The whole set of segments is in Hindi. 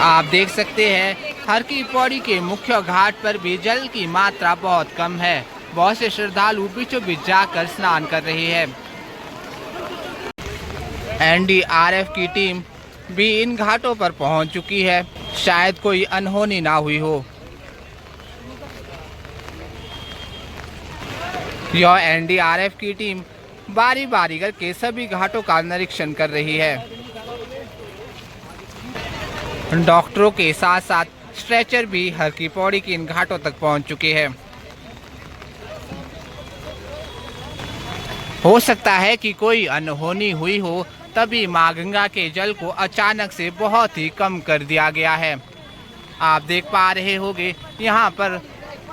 आप देख सकते हैं हर की पौड़ी के मुख्य घाट पर भी जल की मात्रा बहुत कम है। बहुत से श्रद्धालु बीचों बीच जाकर स्नान कर रहे हैं। एनडीआरएफ की टीम भी इन घाटों पर पहुंच चुकी है। शायद कोई अनहोनी ना हुई हो। यह एनडीआरएफ की टीम बारी बारी करके सभी घाटों का निरीक्षण कर रही है। डॉक्टरों के साथ साथ स्ट्रेचर भी हर की पौड़ी के इन घाटों तक पहुंच चुके हैं। हो सकता है कि कोई अनहोनी हुई हो, तभी मां गंगा के जल को अचानक से बहुत ही कम कर दिया गया है। आप देख पा रहे होंगे यहाँ पर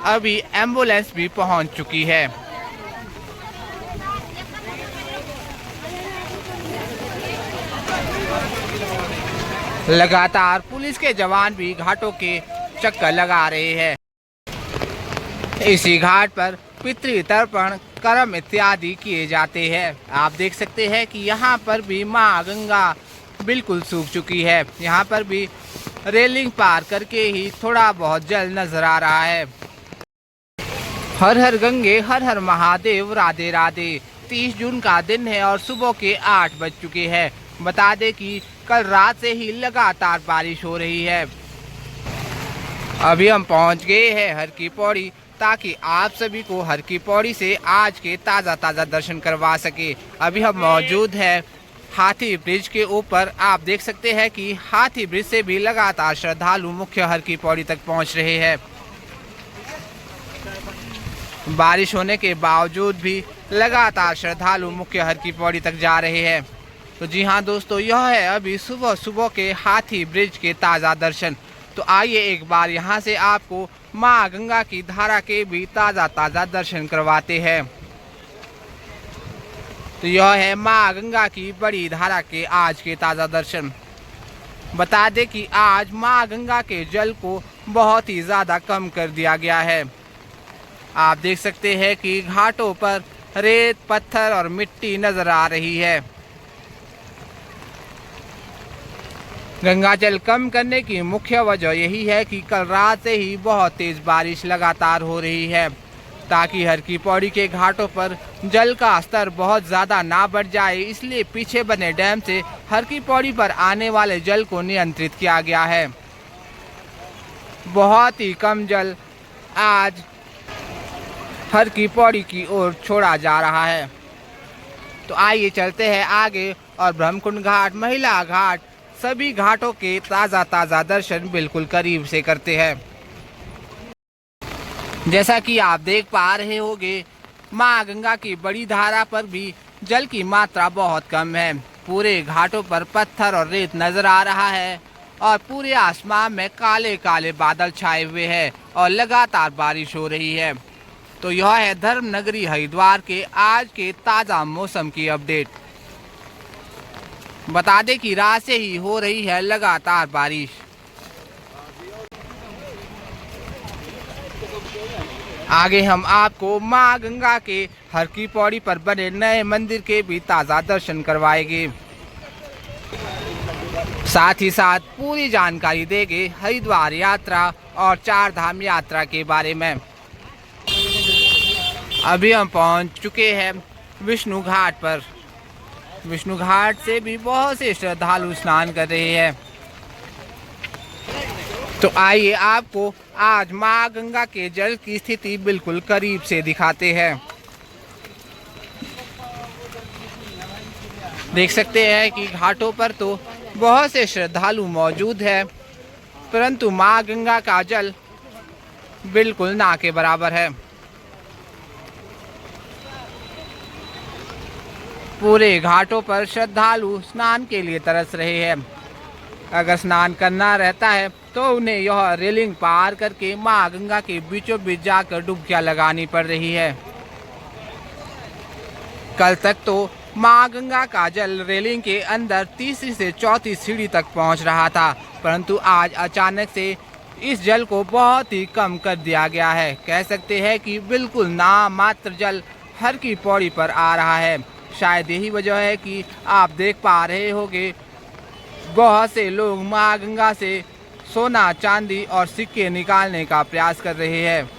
अभी एम्बुलेंस भी पहुंच चुकी है। लगातार पुलिस के जवान भी घाटों के चक्कर लगा रहे हैं। इसी घाट पर पितृ तर्पण कर्म इत्यादि किए जाते हैं। आप देख सकते हैं कि यहाँ पर भी माँ गंगा बिल्कुल सूख चुकी है। यहाँ पर भी रेलिंग पार करके ही थोड़ा बहुत जल नजर आ रहा है। हर हर गंगे हर हर महादेव, राधे राधे। 30 जून का दिन है और सुबह के 8 बज चुके हैं। बता दें कि कल रात से ही लगातार बारिश हो रही है। अभी हम पहुंच गए हैं हर की पौड़ी, ताकि आप सभी को हर की पौड़ी से आज के ताज़ा दर्शन करवा सके। अभी हम मौजूद हैं हाथी ब्रिज के ऊपर। आप देख सकते हैं कि हाथी ब्रिज से भी लगातार श्रद्धालु मुख्य हर की पौड़ी तक पहुंच रहे हैं। बारिश होने के बावजूद भी लगातार श्रद्धालु मुख्य हर की पौड़ी तक जा रहे हैं। तो जी हाँ दोस्तों, यह है अभी सुबह सुबह के हाथी ब्रिज के ताज़ा दर्शन। तो आइए एक बार यहाँ से आपको माँ गंगा की धारा के भी ताज़ा दर्शन करवाते हैं। तो यह है माँ गंगा की बड़ी धारा के आज के ताज़ा दर्शन। बता दें कि आज माँ गंगा के जल को बहुत ही ज़्यादा कम कर दिया गया है। आप देख सकते हैं कि घाटों पर रेत, पत्थर और मिट्टी नजर आ रही है। गंगा जल कम करने की मुख्य वजह यही है कि कल रात से ही बहुत तेज बारिश लगातार हो रही है, ताकि हर की पौड़ी के घाटों पर जल का स्तर बहुत ज़्यादा ना बढ़ जाए। इसलिए पीछे बने डैम से हर की पौड़ी पर आने वाले जल को नियंत्रित किया गया है। बहुत ही कम जल आज हर की पौड़ी की ओर छोड़ा जा रहा है। तो आइए चलते हैं आगे और ब्रह्मकुंड घाट, महिला घाट, सभी घाटों के ताज़ा दर्शन बिल्कुल करीब से करते हैं। जैसा कि आप देख पा रहे होंगे, माँ गंगा की बड़ी धारा पर भी जल की मात्रा बहुत कम है। पूरे घाटों पर पत्थर और रेत नजर आ रहा है और पूरे आसमान में काले काले बादल छाए हुए हैं और लगातार बारिश हो रही है। तो यह है धर्म नगरी हरिद्वार के आज के ताज़ा मौसम की अपडेट। बता दें कि रात से ही हो रही है लगातार बारिश। आगे हम आपको माँ गंगा के हर की पौड़ी पर बने नए मंदिर के भी ताज़ा दर्शन करवाएंगे। साथ ही साथ पूरी जानकारी देंगे हरिद्वार यात्रा और 4 धाम यात्रा के बारे में। अभी हम पहुंच चुके हैं विष्णु घाट पर। विष्णु घाट से भी बहुत से श्रद्धालु स्नान कर रहे हैं। तो आइए आपको आज माँ गंगा के जल की स्थिति बिल्कुल करीब से दिखाते हैं। देख सकते हैं कि घाटों पर तो बहुत से श्रद्धालु मौजूद हैं, परंतु माँ गंगा का जल बिल्कुल ना के बराबर है। पूरे घाटों पर श्रद्धालु स्नान के लिए तरस रहे हैं। अगर स्नान करना रहता है तो उन्हें यह रेलिंग पार करके माँ गंगा के बीचों बीच जाकर डुबकियां लगानी पड़ रही है। कल तक तो माँ गंगा का जल रेलिंग के अंदर तीसरी से चौथी सीढ़ी तक पहुँच रहा था, परंतु आज अचानक से इस जल को बहुत ही कम कर दिया गया है। कह सकते हैं कि बिल्कुल नाम मात्र जल हर की पौड़ी पर आ रहा है। शायद यही वजह है कि आप देख पा रहे होंगे बहुत से लोग माँ गंगा से सोना, चांदी और सिक्के निकालने का प्रयास कर रहे हैं।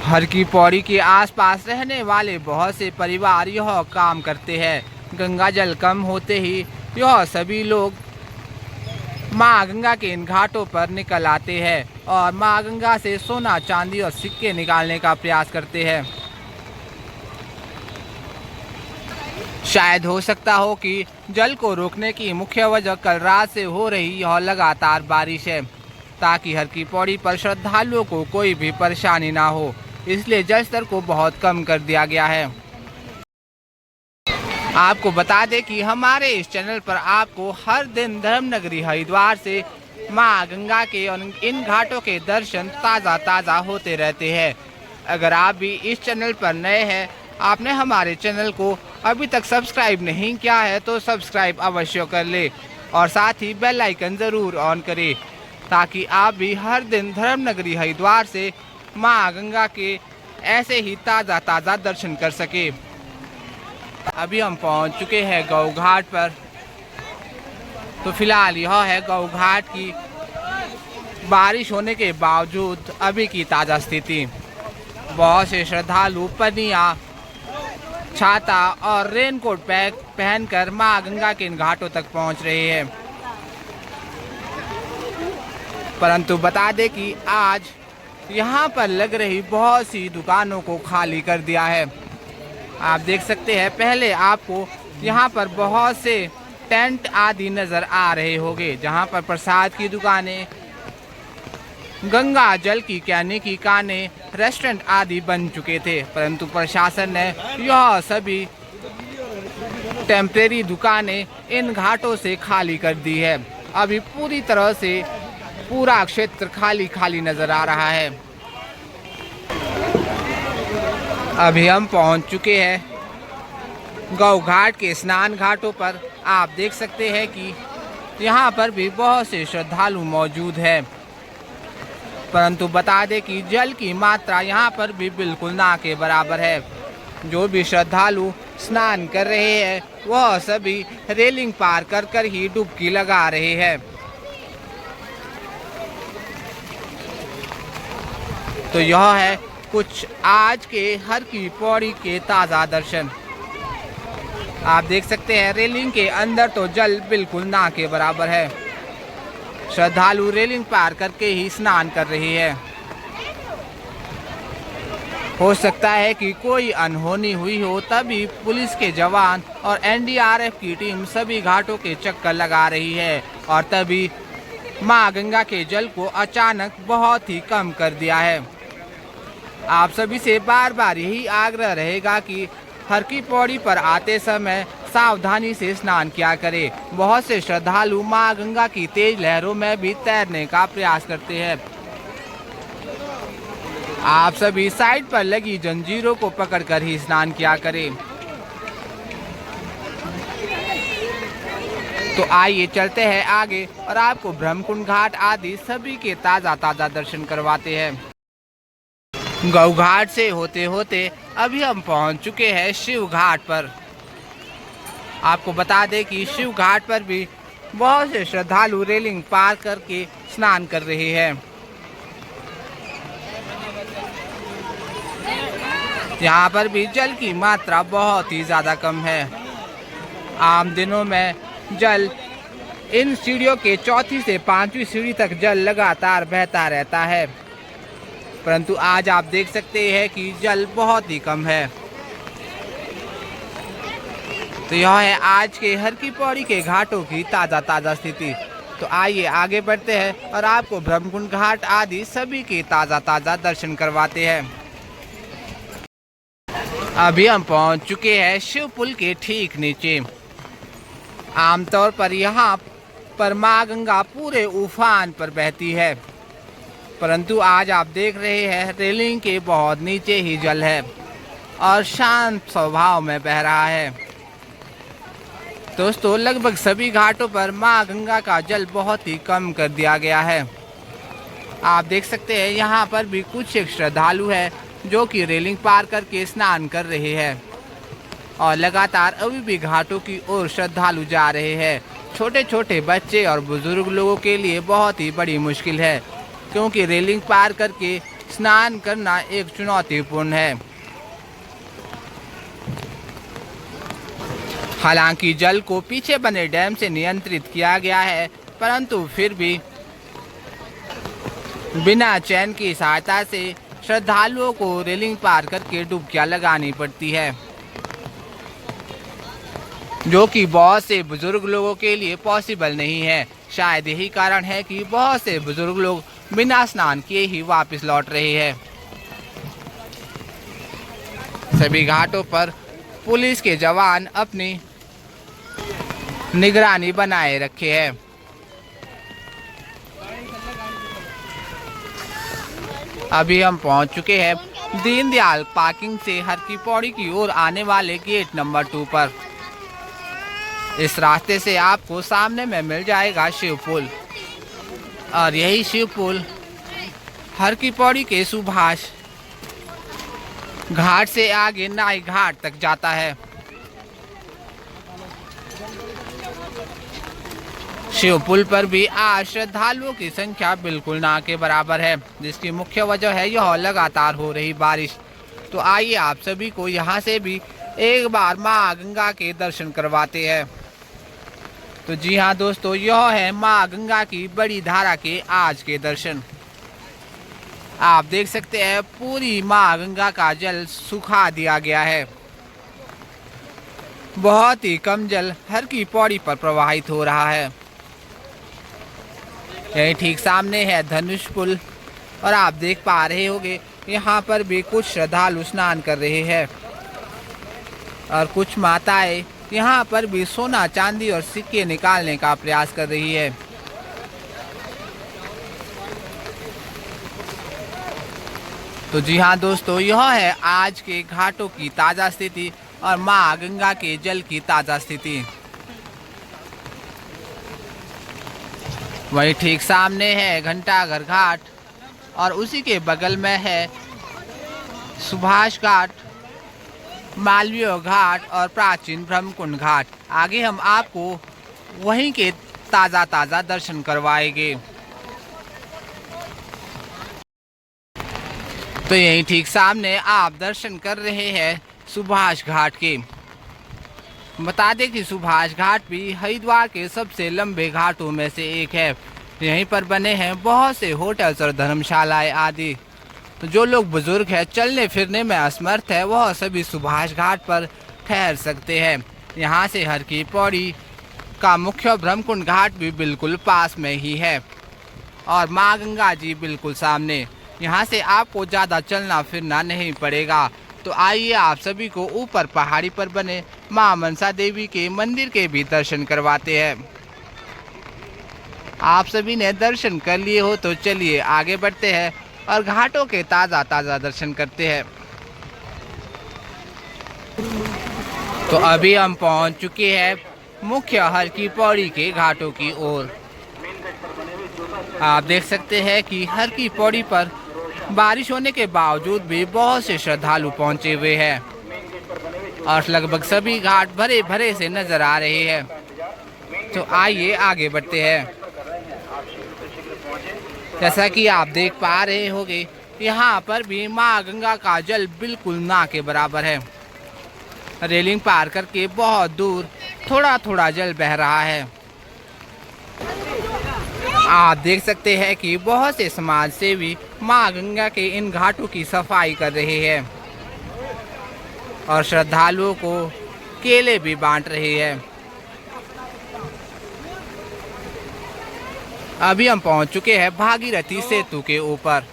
हर की पौड़ी के आसपास रहने वाले बहुत से परिवार यह काम करते हैं। गंगा जल कम होते ही यह सभी लोग माँ गंगा के इन घाटों पर निकल आते हैं और माँ गंगा से सोना, चांदी और सिक्के निकालने का प्रयास करते हैं। शायद हो सकता हो कि जल को रोकने की मुख्य वजह कल रात से हो रही यह लगातार बारिश है, ताकि हर की पौड़ी पर श्रद्धालुओं को कोई भी परेशानी ना हो, इसलिए जल स्तर को बहुत कम कर दिया गया है। आपको बता दें कि हमारे इस चैनल पर आपको हर दिन धर्मनगरी हरिद्वार से माँ गंगा के और इन घाटों के दर्शन ताज़ा होते रहते हैं। अगर आप भी इस चैनल पर नए हैं, आपने हमारे चैनल को अभी तक सब्सक्राइब नहीं किया है तो सब्सक्राइब अवश्य कर ले और साथ ही बेल आइकन ज़रूर ऑन करें, ताकि आप भी हर दिन धर्मनगरी हरिद्वार से माँ गंगा के ऐसे ही ताज़ा दर्शन कर सके। अभी हम पहुंच चुके हैं गौ घाट पर। तो फिलहाल यह है गौ घाट की बारिश होने के बावजूद अभी की ताज़ा स्थिति। बहुत से श्रद्धालु पनिया, छाता और रेनकोट पहनकर माँ गंगा के इन घाटों तक पहुंच रहे हैं। परंतु बता दें कि आज यहाँ पर लग रही बहुत सी दुकानों को खाली कर दिया है। आप देख सकते हैं, पहले आपको यहाँ पर बहुत से टेंट आदि नज़र आ रहे होंगे, जहाँ पर प्रसाद की दुकानें, गंगा जल की कहने की कानें, रेस्टोरेंट आदि बन चुके थे। परंतु प्रशासन ने यह सभी टेम्परेरी दुकानें इन घाटों से खाली कर दी है। अभी पूरी तरह से पूरा क्षेत्र खाली नजर आ रहा है। अभी हम पहुंच चुके हैं गौ घाट के स्नान घाटों पर। आप देख सकते हैं कि यहाँ पर भी बहुत से श्रद्धालु मौजूद हैं, परंतु बता दें कि जल की मात्रा यहाँ पर भी बिल्कुल ना के बराबर है। जो भी श्रद्धालु स्नान कर रहे हैं वह सभी रेलिंग पार कर ही डुबकी लगा रहे हैं। तो यह है कुछ आज के हर की पौड़ी के ताज़ा दर्शन। आप देख सकते हैं रेलिंग के अंदर तो जल बिल्कुल ना के बराबर है। श्रद्धालु रेलिंग पार करके ही स्नान कर रही है। हो सकता है कि कोई अनहोनी हुई हो, तभी पुलिस के जवान और एनडीआरएफ की टीम सभी घाटों के चक्कर लगा रही है और तभी माँ गंगा के जल को अचानक बहुत ही कम कर दिया है। आप सभी से बार यही आग्रह रहेगा कि हर की पौड़ी पर आते समय सावधानी से स्नान किया करें। बहुत से श्रद्धालु माँ गंगा की तेज लहरों में भी तैरने का प्रयास करते हैं। आप सभी साइड पर लगी जंजीरों को पकड़कर ही स्नान किया करें। तो आइए चलते हैं आगे और आपको ब्रह्मकुंड घाट आदि सभी के ताज़ा दर्शन करवाते हैं। गौ घाट से होते होते अभी हम पहुंच चुके हैं शिव घाट पर। आपको बता दें कि शिव घाट पर भी बहुत से श्रद्धालु रेलिंग पार करके स्नान कर रहे हैं। यहाँ पर भी जल की मात्रा बहुत ही ज़्यादा कम है। आम दिनों में जल इन सीढ़ियों के चौथी से पांचवी सीढ़ी तक जल लगातार बहता रहता है, परंतु आज आप देख सकते हैं कि जल बहुत ही कम है। तो यह है आज के हर की पौड़ी के घाटों की ताज़ा स्थिति। तो आइए आगे बढ़ते हैं और आपको ब्रह्मकुंड घाट आदि सभी के ताज़ा दर्शन करवाते हैं। अभी हम पहुंच चुके हैं शिव पुल के ठीक नीचे। आमतौर पर यहाँ पर माँ गंगा पूरे उफान पर बहती है, परंतु आज आप देख रहे हैं रेलिंग के बहुत नीचे ही जल है और शांत स्वभाव में बह रहा है। दोस्तों, लगभग सभी घाटों पर माँ गंगा का जल बहुत ही कम कर दिया गया है। आप देख सकते हैं यहाँ पर भी कुछ एक श्रद्धालु है जो कि रेलिंग पार करके स्नान कर रहे हैं। और लगातार अभी भी घाटों की ओर श्रद्धालु जा रहे हैं। छोटे छोटे बच्चे और बुजुर्ग लोगों के लिए बहुत ही बड़ी मुश्किल है, क्योंकि रेलिंग पार करके स्नान करना एक चुनौतीपूर्ण है। हालांकि जल को पीछे बने डैम से नियंत्रित किया गया है, परंतु फिर भी बिना चैन की सहायता से श्रद्धालुओं को रेलिंग पार करके डुबकियां लगानी पड़ती है, जो कि बहुत से बुजुर्ग लोगों के लिए पॉसिबल नहीं है। शायद यही कारण है कि बहुत से बुजुर्ग लोग बिना स्नान किए ही वापस लौट रहे हैं। सभी घाटों पर पुलिस के जवान अपनी निगरानी बनाए रखे हैं। अभी हम पहुंच चुके हैं दीनदयाल पार्किंग से हर की पौड़ी की ओर आने वाले गेट नंबर 2 पर। इस रास्ते से आपको सामने में मिल जाएगा शिव पुल, और यही शिव पुल हर की पौड़ी के सुभाष घाट से आगे नाई घाट तक जाता है। शिव पुल पर भी आज श्रद्धालुओं की संख्या बिल्कुल ना के बराबर है, जिसकी मुख्य वजह है यह लगातार हो रही बारिश। तो आइए आप सभी को यहाँ से भी एक बार माँ गंगा के दर्शन करवाते हैं। तो जी हाँ दोस्तों, यह है माँ गंगा की बड़ी धारा के आज के दर्शन। आप देख सकते हैं पूरी माँ गंगा का जल सुखा दिया गया है। बहुत ही कम जल हर की पौड़ी पर प्रवाहित हो रहा है। यही ठीक सामने है धनुष पुल, और आप देख पा रहे होंगे यहाँ पर भी कुछ श्रद्धालु स्नान कर रहे हैं, और कुछ माताएं यहाँ पर भी सोना चांदी और सिक्के निकालने का प्रयास कर रही है। तो जी हाँ दोस्तों, यह है आज के घाटों की ताज़ा स्थिति और माँ गंगा के जल की ताज़ा स्थिति। वहीं ठीक सामने है घंटाघर घाट, और उसी के बगल में है सुभाष घाट, मालवीय घाट और प्राचीन ब्रह्मकुंड घाट। आगे हम आपको वहीं के ताज़ा दर्शन करवाएंगे। तो यहीं ठीक सामने आप दर्शन कर रहे हैं सुभाष घाट के। बता दें कि सुभाष घाट भी हरिद्वार के सबसे लंबे घाटों में से एक है। यहीं पर बने हैं बहुत से होटल्स और धर्मशालाएं आदि। तो जो लोग बुजुर्ग हैं, चलने फिरने में असमर्थ है, वह सभी सुभाष घाट पर ठहर सकते हैं। यहाँ से हर की पौड़ी का मुख्य ब्रह्मकुंड घाट भी बिल्कुल पास में ही है, और माँ गंगा जी बिल्कुल सामने। यहाँ से आपको ज़्यादा चलना फिरना नहीं पड़ेगा। तो आइए आप सभी को ऊपर पहाड़ी पर बने माँ मनसा देवी के मंदिर के भी दर्शन करवाते हैं। आप सभी ने दर्शन कर लिए हो तो चलिए आगे बढ़ते हैं और घाटों के ताज़ा दर्शन करते हैं। तो अभी हम पहुंच चुके हैं मुख्य हर की पौड़ी के घाटों की ओर। आप देख सकते हैं कि हर की पौड़ी पर बारिश होने के बावजूद भी बहुत से श्रद्धालु पहुंचे हुए हैं, और लगभग सभी घाट भरे भरे से नजर आ रहे हैं। तो आइए आगे बढ़ते हैं। जैसा कि आप देख पा रहे होंगे, यहाँ पर भी माँ गंगा का जल बिल्कुल ना के बराबर है। रेलिंग पार करके बहुत दूर थोड़ा थोड़ा जल बह रहा है। आप देख सकते हैं कि बहुत से समाज सेवी माँ गंगा के इन घाटों की सफाई कर रहे हैं, और श्रद्धालुओं को केले भी बांट रहे हैं। अभी हम पहुंच चुके हैं भागीरथी सेतु के ऊपर,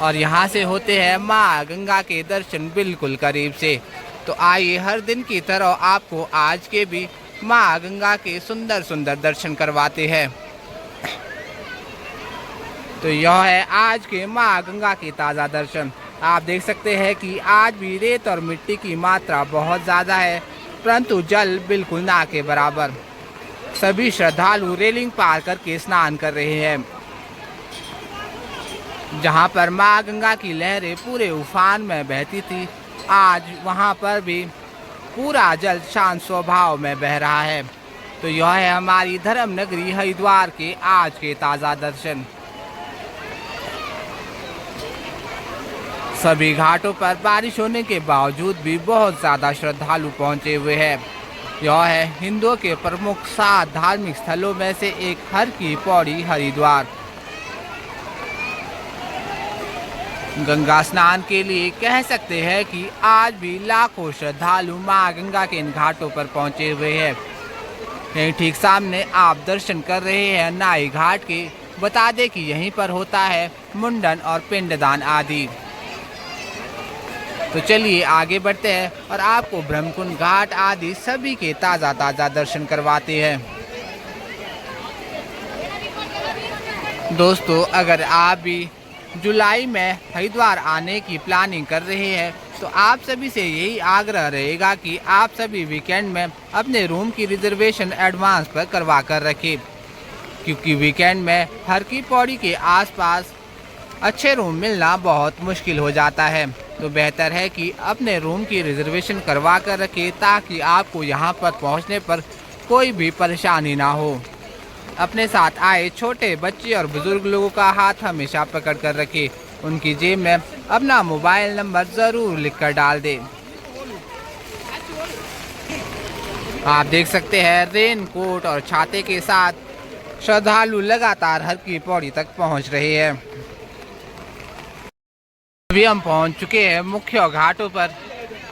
और यहाँ से होते हैं माँ गंगा के दर्शन बिल्कुल करीब से। तो आइए हर दिन की तरह आपको आज के भी माँ गंगा के सुंदर सुंदर दर्शन करवाते हैं। तो यह है आज के माँ गंगा के ताज़ा दर्शन। आप देख सकते हैं कि आज भी रेत और मिट्टी की मात्रा बहुत ज़्यादा है, परंतु जल बिल्कुल ना के बराबर। सभी श्रद्धालु रेलिंग पार करके स्नान कर रहे हैं। जहां पर माँ गंगा की लहरें पूरे उफान में बहती थी, आज वहां पर भी पूरा जल शांत स्वभाव में बह रहा है। तो यह है हमारी धर्म नगरी हरिद्वार के आज के ताज़ा दर्शन। सभी घाटों पर बारिश होने के बावजूद भी बहुत ज़्यादा श्रद्धालु पहुंचे हुए हैं। यह है हिंदुओं के प्रमुख 7 धार्मिक स्थलों में से एक हर की पौड़ी हरिद्वार। गंगा स्नान के लिए कह सकते हैं कि आज भी लाखों श्रद्धालु मां गंगा के इन घाटों पर पहुंचे हुए हैं। यहीं ठीक सामने आप दर्शन कर रहे हैं नाई घाट के। बता दें कि यहीं पर होता है मुंडन और पिंडदान आदि। तो चलिए आगे बढ़ते हैं और आपको ब्रह्मकुंड घाट आदि सभी के ताज़ा दर्शन करवाते हैं। दोस्तों, अगर आप भी जुलाई में हरिद्वार आने की प्लानिंग कर रहे हैं तो आप सभी से यही आग्रह रहेगा कि आप सभी वीकेंड में अपने रूम की रिजर्वेशन एडवांस पर करवा कर रखें, क्योंकि वीकेंड में हर की पौड़ी के आसपास अच्छे रूम मिलना बहुत मुश्किल हो जाता है। तो बेहतर है कि अपने रूम की रिजर्वेशन करवा कर रखें ताकि आपको यहां पर पहुंचने पर कोई भी परेशानी ना हो। अपने साथ आए छोटे बच्चे और बुजुर्ग लोगों का हाथ हमेशा पकड़ कर रखें। उनकी जेब में अपना मोबाइल नंबर ज़रूर लिख कर डाल दें। आप देख सकते हैं रेन कोट और छाते के साथ श्रद्धालु लगातार हर की पौड़ी तक पहुंच रहे हैं। अभी हम पहुंच चुके हैं मुख्य घाटों पर।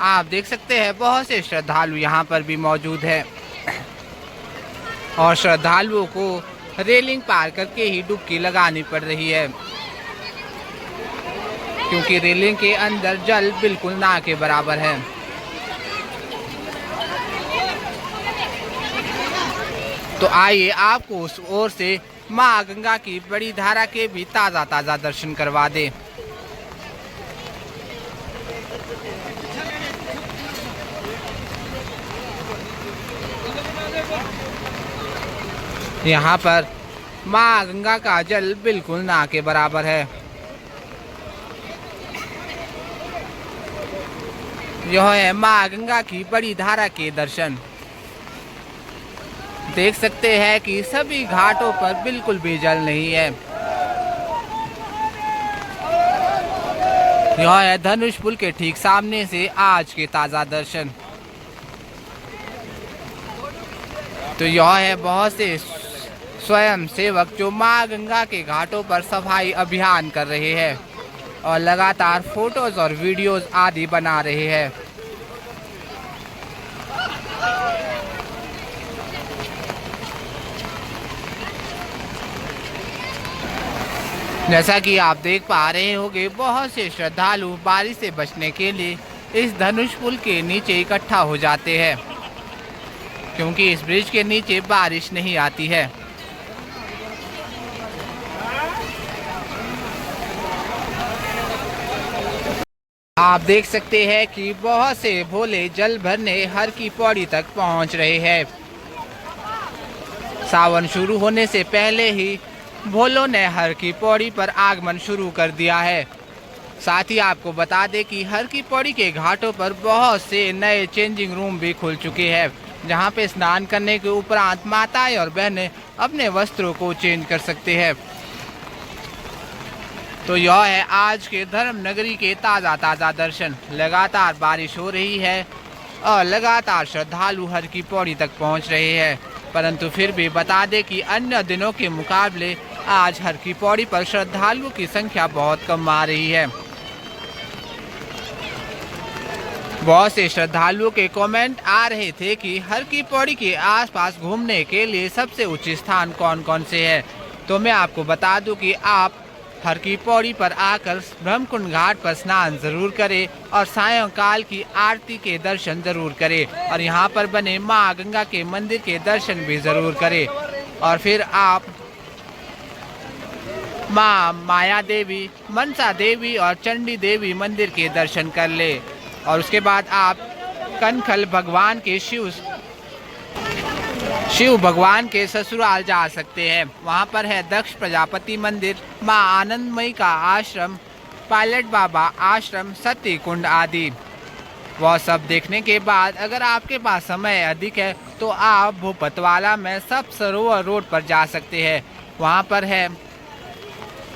आप देख सकते हैं बहुत से श्रद्धालु यहां पर भी मौजूद हैं और श्रद्धालुओं को रेलिंग पार करके ही डुबकी लगानी पड़ रही है, क्योंकि रेलिंग के अंदर जल बिल्कुल ना के बराबर है। तो आइए आपको उस ओर से मां गंगा की बड़ी धारा के भी ताज़ा दर्शन करवा दें। यहाँ पर मां गंगा का जल बिल्कुल ना के बराबर है। यह है मां गंगा की बड़ी धारा के दर्शन। देख सकते हैं कि सभी घाटों पर बिल्कुल भी जल नहीं है। यह है धनुष पुल के ठीक सामने से आज के ताज़ा दर्शन। तो यह है बहुत से स्वयं सेवक जो मां गंगा के घाटों पर सफाई अभियान कर रहे हैं और लगातार फोटोज और वीडियोस आदि बना रहे हैं। जैसा कि आप देख पा रहे होंगे बहुत से श्रद्धालु बारिश से बचने के लिए इस धनुष पुल के नीचे इकट्ठा हो जाते हैं, क्योंकि इस ब्रिज के नीचे बारिश नहीं आती है। आप देख सकते हैं कि बहुत से भोले जल भरने हर की पौड़ी तक पहुंच रहे हैं। सावन शुरू होने से पहले ही भोलों ने हर की पौड़ी पर आगमन शुरू कर दिया है। साथ ही आपको बता दें कि हर की पौड़ी के घाटों पर बहुत से नए चेंजिंग रूम भी खुल चुके हैं, जहां पे स्नान करने के उपरांत माताएं और बहनें अपने वस्त्रों को चेंज कर सकते हैं। तो यह है आज के धर्म नगरी के ताज़ा दर्शन। लगातार बारिश हो रही है और लगातार श्रद्धालु हर की पौड़ी तक पहुंच रहे हैं, परंतु फिर भी बता दें कि अन्य दिनों के मुकाबले आज हर की पौड़ी पर श्रद्धालुओं की संख्या बहुत कम आ रही है। बहुत से श्रद्धालुओं के कमेंट आ रहे थे कि हर की पौड़ी के आसपास घूमने के लिए सबसे उचित स्थान कौन कौन से हैं। तो मैं आपको बता दूं कि आप हर की पौड़ी पर आकर ब्रह्मकुंड घाट पर स्नान जरूर करें और सायंकाल की आरती के दर्शन जरूर करें और यहाँ पर बने मां गंगा के मंदिर के दर्शन भी जरूर करें। और फिर आप मां माया देवी, मनसा देवी और चंडी देवी मंदिर के दर्शन कर ले और उसके बाद आप कनखल भगवान के शिव भगवान के ससुराल जा सकते हैं। वहां पर है दक्ष प्रजापति मंदिर, मां आनंदमयी का आश्रम, पायलट बाबा आश्रम, सती कुंड आदि। वह सब देखने के बाद अगर आपके पास समय अधिक है तो आप भूपतवाला में सप्त सरोवर रोड पर जा सकते हैं। वहाँ पर है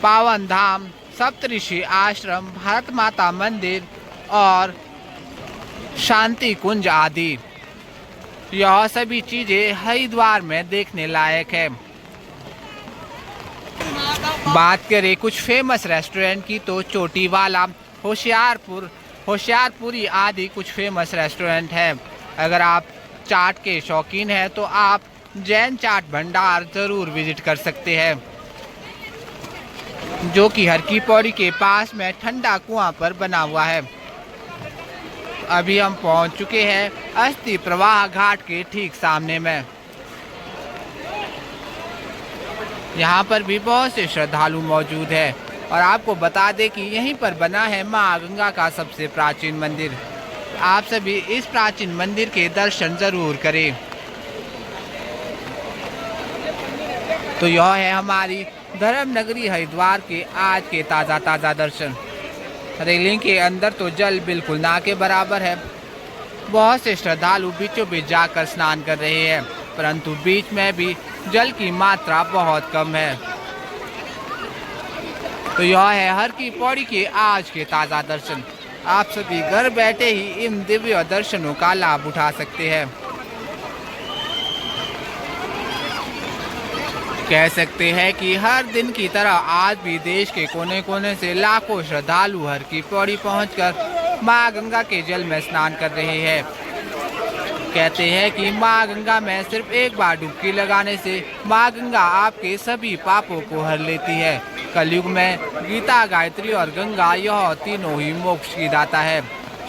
पावन धाम, सप्तऋषि आश्रम, भारत माता मंदिर और शांति कुंज आदि। यह सभी चीजें हरिद्वार में देखने लायक है। बात करें कुछ फेमस रेस्टोरेंट की तो चोटीवाला, होशियारपुरी आदि कुछ फेमस रेस्टोरेंट है। अगर आप चाट के शौकीन हैं तो आप जैन चाट भंडार जरूर विजिट कर सकते हैं, जो कि हर की पौड़ी के पास में ठंडा कुआं पर बना हुआ है। अभी हम पहुंच चुके हैं अस्थि प्रवाह घाट के ठीक सामने में। यहाँ पर भी बहुत से श्रद्धालु मौजूद है और आपको बता दें कि यहीं पर बना है माँ गंगा का सबसे प्राचीन मंदिर। आप सभी इस प्राचीन मंदिर के दर्शन जरूर करें। तो यह है हमारी धर्म नगरी हरिद्वार के आज के ताज़ा दर्शन। रेलिंग के अंदर तो जल बिल्कुल ना के बराबर है। बहुत से श्रद्धालु बीचों बीच जाकर स्नान कर रहे हैं, परंतु बीच में भी जल की मात्रा बहुत कम है। तो यह है हर की पौड़ी के आज के ताज़ा दर्शन। आप सभी घर बैठे ही इन दिव्य दर्शनों का लाभ उठा सकते हैं। कह सकते हैं कि हर दिन की तरह आज भी देश के कोने कोने से लाखों श्रद्धालु हर की पौड़ी पहुंचकर मां गंगा के जल में स्नान कर रहे हैं। कहते हैं कि मां गंगा में सिर्फ एक बार डुबकी लगाने से मां गंगा आपके सभी पापों को हर लेती है। कलयुग में गीता, गायत्री और गंगा यह तीनों ही मोक्ष की दाता है।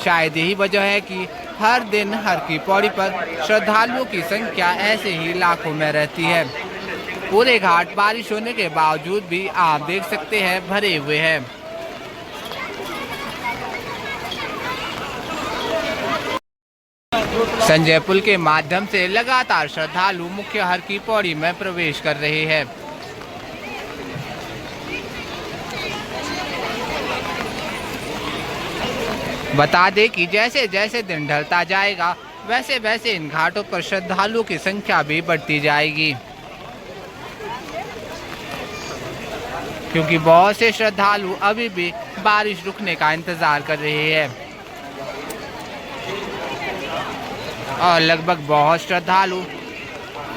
शायद यही वजह है कि हर दिन हर की पौड़ी पर श्रद्धालुओं की संख्या ऐसे ही लाखों में रहती है। पूरे घाट बारिश होने के बावजूद भी आप देख सकते हैं भरे हुए हैं। संजय पुल के माध्यम से लगातार श्रद्धालु मुख्य हर की पौड़ी में प्रवेश कर रहे हैं। बता दें कि जैसे जैसे दिन ढलता जाएगा वैसे वैसे इन घाटों पर श्रद्धालुओं की संख्या भी बढ़ती जाएगी, क्योंकि बहुत से श्रद्धालु अभी भी बारिश रुकने का इंतजार कर रहे हैं और लगभग बहुत श्रद्धालु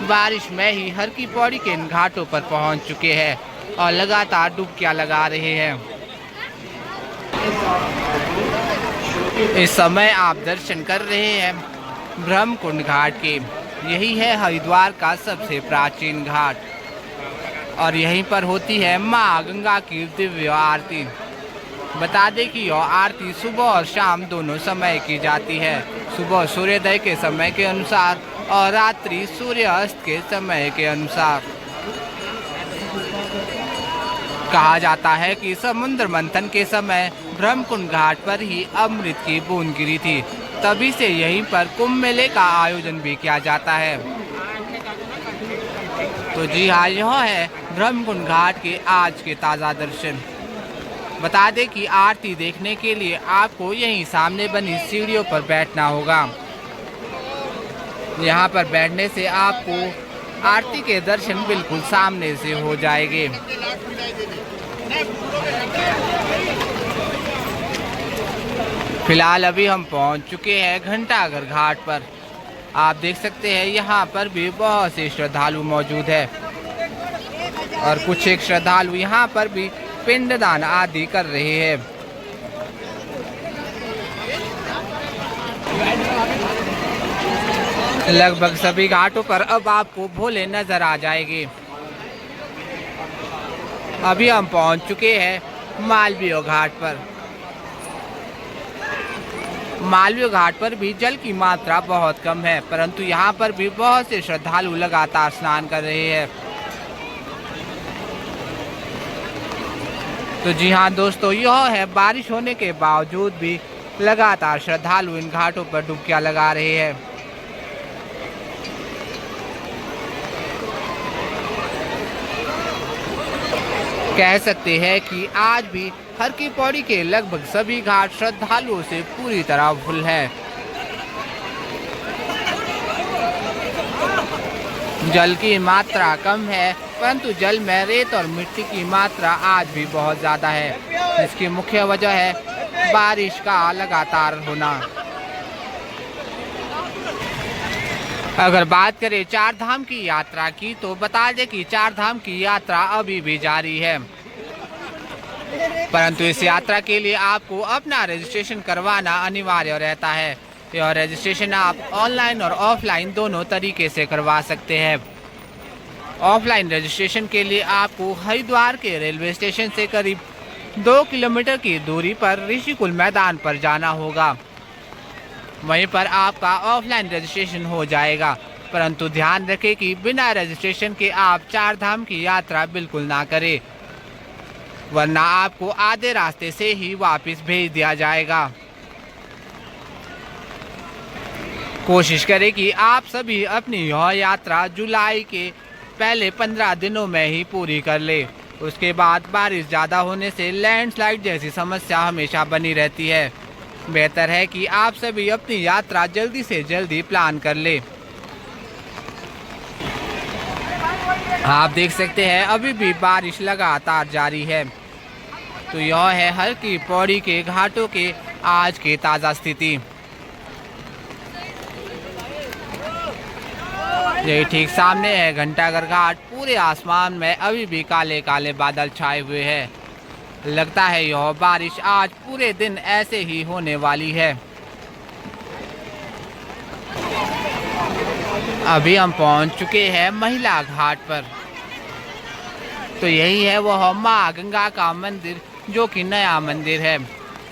बारिश में ही हर की पौड़ी के इन घाटों पर पहुंच चुके हैं और लगातार डुबकियां लगा रहे हैं। इस समय आप दर्शन कर रहे हैं ब्रह्मकुंड घाट के। यही है हरिद्वार का सबसे प्राचीन घाट और यहीं पर होती है माँ गंगा की दिव्य आरती। बता दें कि यह आरती सुबह और शाम दोनों समय की जाती है। सुबह सूर्योदय के समय के अनुसार और रात्रि सूर्यास्त के समय के अनुसार। कहा जाता है कि समुद्र मंथन के समय ब्रह्मकुंड घाट पर ही अमृत की बूंद गिरी थी, तभी से यहीं पर कुंभ मेले का आयोजन भी किया जाता है। तो जी हाँ, यह है ब्रह्मकुंड घाट के आज के ताज़ा दर्शन। बता दें कि आरती देखने के लिए आपको यहीं सामने बनी सीढ़ियों पर बैठना होगा। यहाँ पर बैठने से आपको आरती के दर्शन बिल्कुल सामने से हो जाएंगे। फिलहाल अभी हम पहुँच चुके हैं घंटाघर घाट पर। आप देख सकते हैं यहाँ पर भी बहुत से श्रद्धालु मौजूद है और कुछ एक श्रद्धालु यहाँ पर भी पिंडदान आदि कर रहे हैं। लगभग सभी घाटों पर अब आपको भोले नजर आ जाएंगे। अभी हम पहुंच चुके हैं मालवीय घाट पर। मालवीय घाट पर भी जल की मात्रा बहुत कम है, परंतु यहाँ पर भी बहुत से श्रद्धालु लगातार स्नान कर रहे हैं। तो जी हाँ दोस्तों, यह है बारिश होने के बावजूद भी लगातार श्रद्धालु इन घाटों पर डुबकियां लगा रहे हैं। कह सकते हैं कि आज भी हर की पौड़ी के लगभग सभी घाट श्रद्धालुओं से पूरी तरह फुल है। जल की मात्रा कम है, परंतु जल में रेत और मिट्टी की मात्रा आज भी बहुत ज़्यादा है। इसकी मुख्य वजह है बारिश का लगातार होना। अगर बात करें चार धाम की यात्रा की, तो बता दें कि चार धाम की यात्रा अभी भी जारी है, परंतु इस यात्रा के लिए आपको अपना रजिस्ट्रेशन करवाना अनिवार्य रहता है। यह रजिस्ट्रेशन आप ऑनलाइन और ऑफलाइन दोनों तरीके से करवा सकते हैं। ऑफलाइन रजिस्ट्रेशन के लिए आपको हरिद्वार के रेलवे स्टेशन से करीब 2 किलोमीटर की दूरी पर ऋषिकुल मैदान पर जाना होगा। वहीं पर आपका ऑफलाइन रजिस्ट्रेशन हो जाएगा, परंतु ध्यान रखें कि बिना रजिस्ट्रेशन के आप चार धाम की यात्रा बिल्कुल ना करें, वरना आपको आधे रास्ते से ही वापस भेज दिया जाएगा। कोशिश करें कि आप सभी अपनी यह यात्रा जुलाई के पहले 15 दिनों में ही पूरी कर ले। उसके बाद बारिश ज़्यादा होने से लैंडस्लाइड जैसी समस्या हमेशा बनी रहती है। बेहतर है कि आप सभी अपनी यात्रा जल्दी से जल्दी प्लान कर ले। आप देख सकते हैं अभी भी बारिश लगातार जारी है। तो यह है हर की पौड़ी के घाटों के आज की ताज़ा स्थिति। यही ठीक सामने है घंटाघर घाट। पूरे आसमान में अभी भी काले काले बादल छाए हुए हैं। लगता है यह बारिश आज पूरे दिन ऐसे ही होने वाली है। अभी हम पहुंच चुके हैं महिला घाट पर। तो यही है वह माँ गंगा का मंदिर, जो कि नया मंदिर है।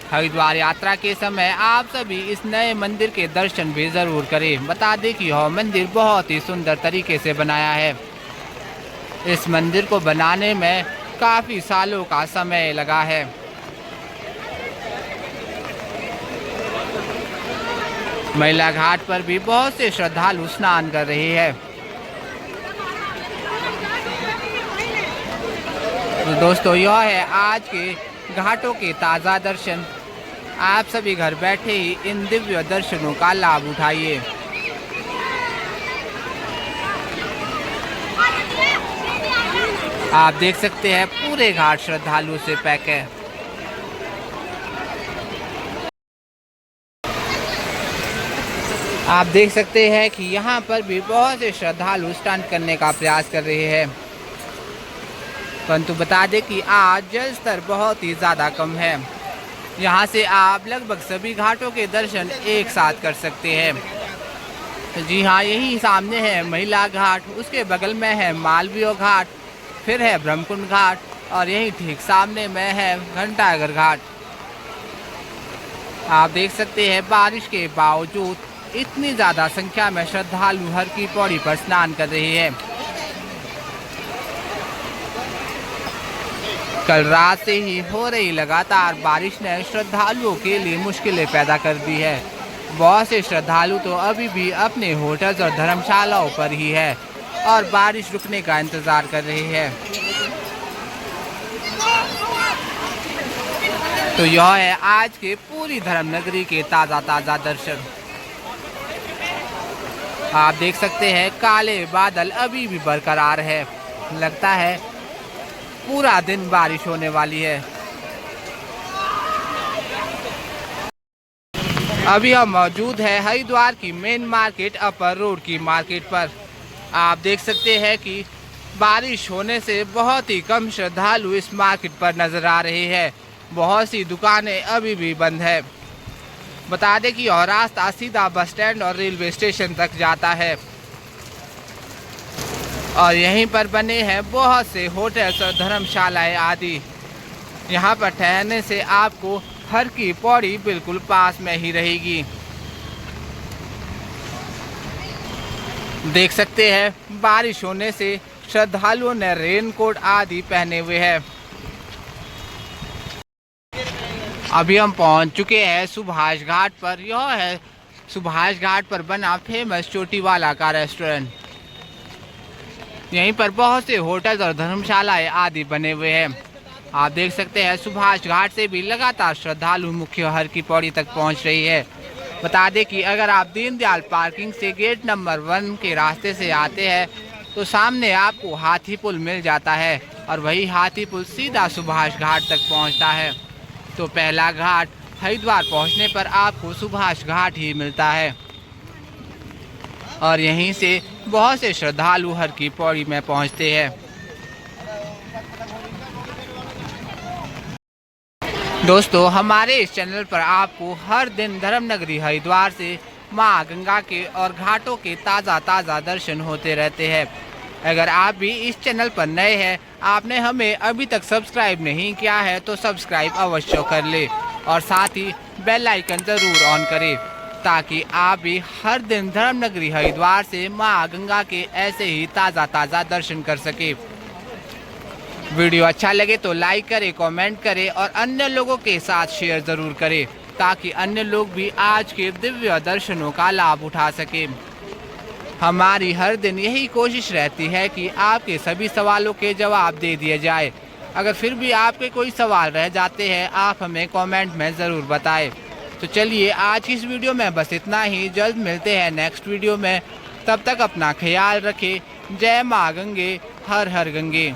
हरिद्वार यात्रा के समय आप सभी इस नए मंदिर के दर्शन भी ज़रूर करें। बता दें कि यह मंदिर बहुत ही सुंदर तरीके से बनाया है। इस मंदिर को बनाने में काफ़ी सालों का समय लगा है। महिला घाट पर भी बहुत से श्रद्धालु स्नान कर रहे हैं। तो दोस्तों, यह है आज के घाटों के ताज़ा दर्शन। आप सभी घर बैठे ही इन दिव्य दर्शनों का लाभ उठाइए। आप देख सकते हैं पूरे घाट श्रद्धालुओं से पैक है। आप देख सकते हैं कि यहाँ पर भी बहुत से श्रद्धालु स्नान करने का प्रयास कर रहे हैं, परंतु बता दें कि आज जल स्तर बहुत ही ज़्यादा कम है। यहाँ से आप लगभग सभी घाटों के दर्शन एक साथ कर सकते हैं। तो जी हाँ, यही सामने है महिला घाट, उसके बगल में है मालवीय घाट, फिर है ब्रह्मकुंड घाट, और यही ठीक सामने में है घंटाघर घाट। आप देख सकते हैं बारिश के बावजूद इतनी ज़्यादा संख्या में श्रद्धालु हर की पौड़ी पर स्नान कर रहे हैं। कल रात से ही हो रही लगातार बारिश ने श्रद्धालुओं के लिए मुश्किलें पैदा कर दी है। बहुत से श्रद्धालु तो अभी भी अपने होटल्स और धर्मशालाओं पर ही है और बारिश रुकने का इंतज़ार कर रहे हैं। तो यह है आज के पूरी धर्मनगरी के ताज़ा दर्शन। आप देख सकते हैं काले बादल अभी भी बरकरार है। लगता है पूरा दिन बारिश होने वाली है। अभी हम मौजूद है हरिद्वार की मेन मार्केट अपर रोड की मार्केट पर। आप देख सकते हैं कि बारिश होने से बहुत ही कम श्रद्धालु इस मार्केट पर नजर आ रहे हैं। बहुत सी दुकानें अभी भी बंद है। बता दें कि यह रास्ता सीधा बस स्टैंड और रेलवे स्टेशन तक जाता है और यहीं पर बने हैं बहुत से होटल्स और धर्मशालाएं आदि। यहाँ पर ठहरने से आपको हर की पौड़ी बिल्कुल पास में ही रहेगी। देख सकते हैं बारिश होने से श्रद्धालुओं ने रेनकोट आदि पहने हुए हैं। अभी हम पहुंच चुके हैं सुभाष घाट पर। यह है सुभाष घाट पर बना फेमस चोटीवाला का रेस्टोरेंट। यहीं पर बहुत से होटल्स और धर्मशालाएं आदि बने हुए हैं। आप देख सकते हैं सुभाष घाट से भी लगातार श्रद्धालु मुख्य हर की पौड़ी तक पहुंच रही है। बता दें कि अगर आप दीनदयाल पार्किंग से गेट नंबर 1 के रास्ते से आते हैं तो सामने आपको हाथी पुल मिल जाता है और वही हाथी पुल सीधा सुभाष घाट तक पहुंचता है। तो पहला घाट हरिद्वार पहुंचने पर आपको सुभाष घाट ही मिलता है और यहीं से बहुत से श्रद्धालु हर की पौड़ी में पहुंचते हैं। दोस्तों, हमारे इस चैनल पर आपको हर दिन धर्मनगरी हरिद्वार से मां गंगा के और घाटों के ताज़ा दर्शन होते रहते हैं। अगर आप भी इस चैनल पर नए हैं, आपने हमें अभी तक सब्सक्राइब नहीं किया है तो सब्सक्राइब अवश्य कर ले और साथ ही बेल आइकन ज़रूर ऑन करें ताकि आप भी हर दिन धर्मनगरी हरिद्वार से मां गंगा के ऐसे ही ताज़ा दर्शन कर सके। वीडियो अच्छा लगे तो लाइक करें, कमेंट करें और अन्य लोगों के साथ शेयर ज़रूर करें ताकि अन्य लोग भी आज के दिव्य दर्शनों का लाभ उठा सके। हमारी हर दिन यही कोशिश रहती है कि आपके सभी सवालों के जवाब दे दिए जाए। अगर फिर भी आपके कोई सवाल रह जाते हैं, आप हमें कमेंट में ज़रूर बताएं। तो चलिए, आज की इस वीडियो में बस इतना ही। जल्द मिलते हैं नेक्स्ट वीडियो में। तब तक अपना ख्याल रखें। जय माँ गंगे, हर हर गंगे।